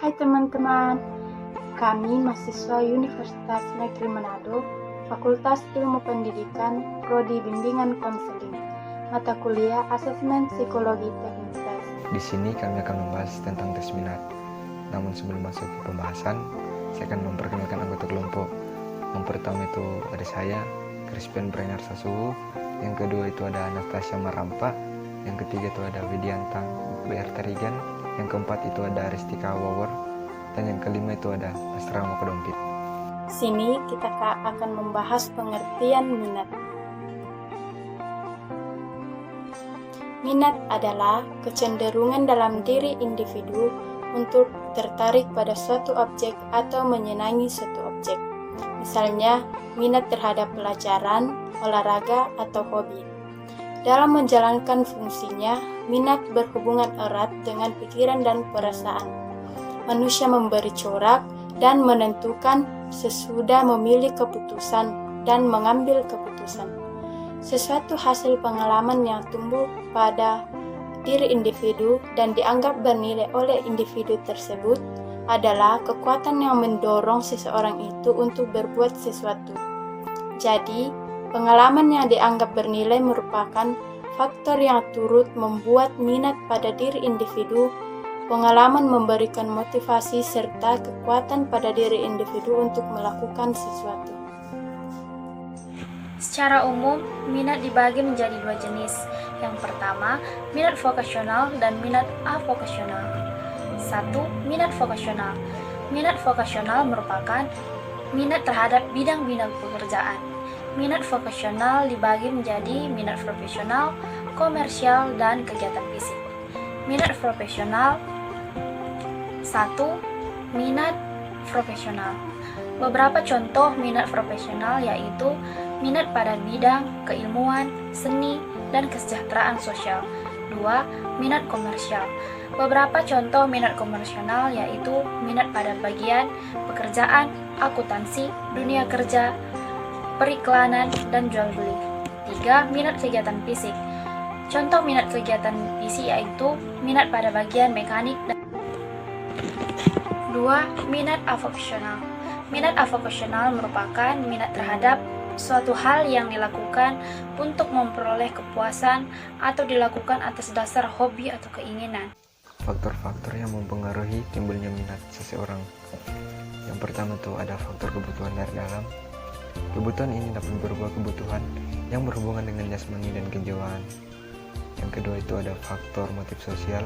Hai teman-teman, kami mahasiswa Universitas Negeri Manado, Fakultas Ilmu Pendidikan, Prodi Bimbingan Konseling, mata kuliah Asesmen Psikologi Teknik Tes. Di sini kami akan membahas tentang tes minat. Namun sebelum masuk ke pembahasan, saya akan memperkenalkan anggota kelompok. Yang pertama itu ada saya, Crispian Brainer Sasuhu. Yang kedua itu ada Anastasia Marampa. Yang ketiga itu ada Widiantang BR Tarigan. Yang keempat itu ada Ristika Wawer. Dan yang kelima itu ada Astra Mokodompit. Sini kita akan membahas pengertian minat. Minat adalah kecenderungan dalam diri individu untuk tertarik pada suatu objek atau menyenangi suatu objek. Misalnya, minat terhadap pelajaran, olahraga, atau hobi. Dalam menjalankan fungsinya, minat berhubungan erat dengan pikiran dan perasaan. Manusia memberi corak dan menentukan sesudah memilih keputusan dan mengambil keputusan. Sesuatu hasil pengalaman yang tumbuh pada diri individu dan dianggap bernilai oleh individu tersebut adalah kekuatan yang mendorong seseorang itu untuk berbuat sesuatu. Jadi, pengalaman yang dianggap bernilai merupakan faktor yang turut membuat minat pada diri individu. Pengalaman memberikan motivasi serta kekuatan pada diri individu untuk melakukan sesuatu. Secara umum, minat dibagi menjadi dua jenis. Yang pertama, minat vokasional dan minat avokasional. 1. Minat vokasional. Minat vokasional merupakan minat terhadap bidang-bidang pekerjaan. Minat vokasional dibagi menjadi minat profesional, komersial, dan kegiatan fisik. Minat profesional. 1. Minat profesional. Beberapa contoh minat profesional yaitu minat pada bidang keilmuan, seni, dan kesejahteraan sosial. 2. Minat komersial. Beberapa contoh minat komersial yaitu minat pada bagian pekerjaan, akuntansi, dunia kerja, periklanan, dan jual beli. 3. Minat kegiatan fisik. Contoh minat kegiatan fisik yaitu minat pada bagian mekanik dan 2. Minat avokasional. Minat avokasional merupakan minat terhadap suatu hal yang dilakukan untuk memperoleh kepuasan atau dilakukan atas dasar hobi atau keinginan. Faktor-faktor yang mempengaruhi timbulnya minat seseorang. Yang pertama itu ada faktor kebutuhan dari dalam. Kebutuhan ini dapat berupa kebutuhan yang berhubungan dengan jasmani dan kejiwaan. Yang kedua itu ada faktor motif sosial.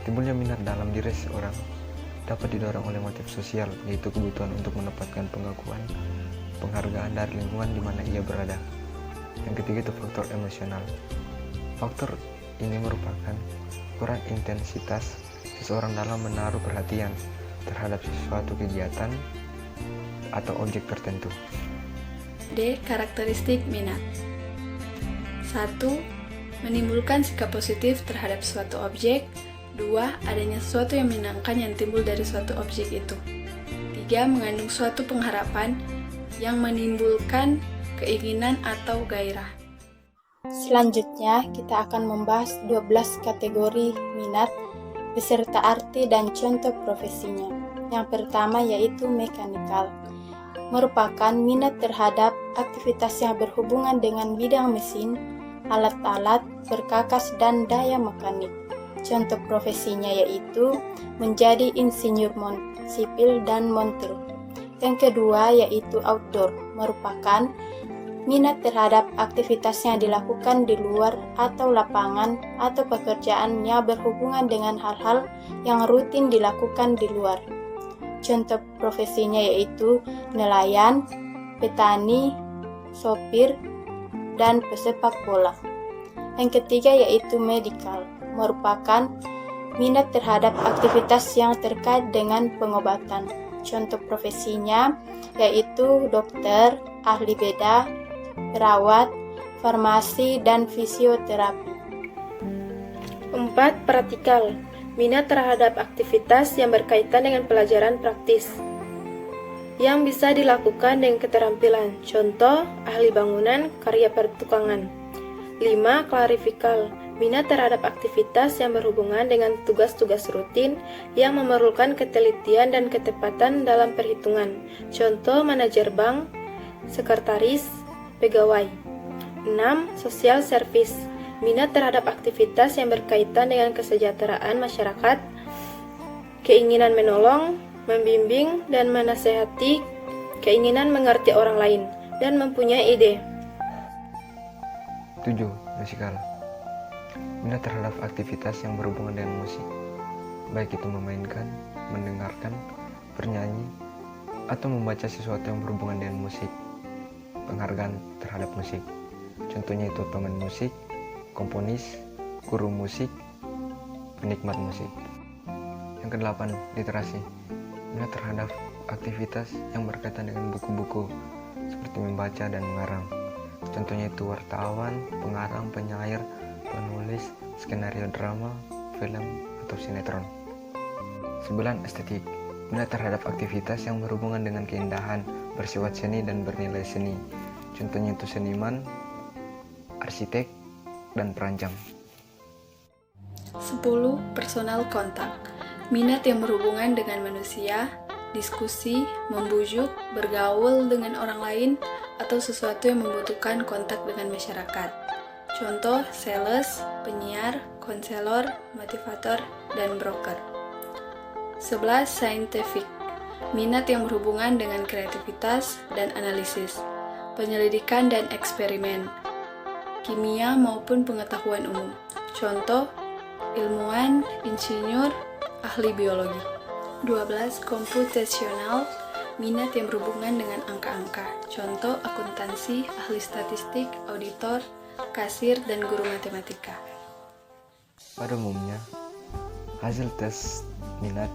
Timbulnya minat dalam diri seseorang dapat didorong oleh motif sosial, yaitu kebutuhan untuk mendapatkan pengakuan, penghargaan dari lingkungan di mana ia berada. Yang ketiga itu faktor emosional. Faktor ini merupakan kurang intensitas seseorang dalam menaruh perhatian terhadap sesuatu kegiatan atau objek tertentu. D. Karakteristik minat. 1. Menimbulkan sikap positif terhadap suatu objek. 2. Adanya sesuatu yang menyenangkan yang timbul dari suatu objek itu. 3. Mengandung suatu pengharapan yang menimbulkan keinginan atau gairah. Selanjutnya, kita akan membahas 12 kategori minat beserta arti dan contoh profesinya. Yang pertama yaitu mekanikal. Merupakan minat terhadap aktivitas yang berhubungan dengan bidang mesin, alat-alat, perkakas, dan daya mekanik. Contoh profesinya yaitu menjadi insinyur sipil dan montir. Yang kedua yaitu outdoor, merupakan minat terhadap aktivitas yang dilakukan di luar atau lapangan atau pekerjaan yang berhubungan dengan hal-hal yang rutin dilakukan di luar. Contoh profesinya yaitu nelayan, petani, sopir, dan pesepak bola. Yang ketiga yaitu medical, merupakan minat terhadap aktivitas yang terkait dengan pengobatan. Contoh profesinya yaitu dokter, ahli bedah, perawat, farmasi, dan fisioterapi. 4. Praktikal. Minat terhadap aktivitas yang berkaitan dengan pelajaran praktis yang bisa dilakukan dengan keterampilan. Contoh, ahli bangunan, karya pertukangan. 5. Klarifikal. Minat terhadap aktivitas yang berhubungan dengan tugas-tugas rutin yang memerlukan ketelitian dan ketepatan dalam perhitungan. Contoh manajer bank, sekretaris, pegawai. 6. Social service. Minat terhadap aktivitas yang berkaitan dengan kesejahteraan masyarakat, keinginan menolong, membimbing, dan menasehati, keinginan mengerti orang lain, dan mempunyai ide. 7. Musikal. Minat terhadap aktivitas yang berhubungan dengan musik, baik itu memainkan, mendengarkan, bernyanyi, atau membaca sesuatu yang berhubungan dengan musik. Penghargaan terhadap musik, contohnya itu pemain musik, komponis, guru musik, penikmat musik. Yang ke-8, literasi. Minat terhadap aktivitas yang berkaitan dengan buku-buku, seperti membaca dan mengarang. Contohnya itu wartawan, pengarang, penyair, penulis, skenario drama, film, atau sinetron. 9. Estetik. Minat terhadap aktivitas yang berhubungan dengan keindahan, bersifat seni dan bernilai seni. Contohnya itu seniman, arsitek, dan perancang. 10. Personal kontak. Minat yang berhubungan dengan manusia, diskusi, membujuk, bergaul dengan orang lain, atau sesuatu yang membutuhkan kontak dengan masyarakat. Contoh, sales, penyiar, konselor, motivator, dan broker. 11. Scientific. Minat yang berhubungan dengan kreativitas dan analisis, penyelidikan dan eksperimen, kimia maupun pengetahuan umum. Contoh, ilmuwan, insinyur, ahli biologi. 12. Komputasional. Minat yang berhubungan dengan angka-angka. Contoh, akuntansi, ahli statistik, auditor, kasir, dan guru matematika. Pada umumnya, hasil tes minat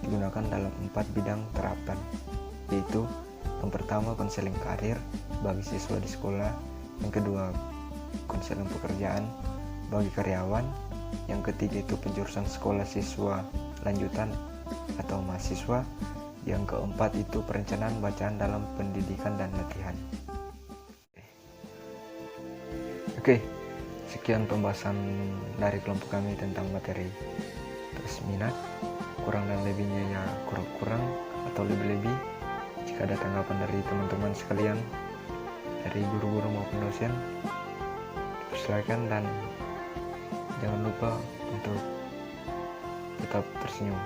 digunakan dalam 4 bidang terapan, yaitu yang pertama konseling karir bagi siswa di sekolah, yang kedua konseling pekerjaan bagi karyawan, yang ketiga itu penjurusan sekolah siswa lanjutan atau mahasiswa, yang keempat itu perencanaan bacaan dalam pendidikan dan latihan. Oke, sekian pembahasan dari kelompok kami tentang materi tes minat. Kurang dan lebihnya ya kurang atau lebih-lebih. Jika ada tanggapan dari teman-teman sekalian, dari guru-guru maupun dosen, silakan, dan jangan lupa untuk tetap tersenyum.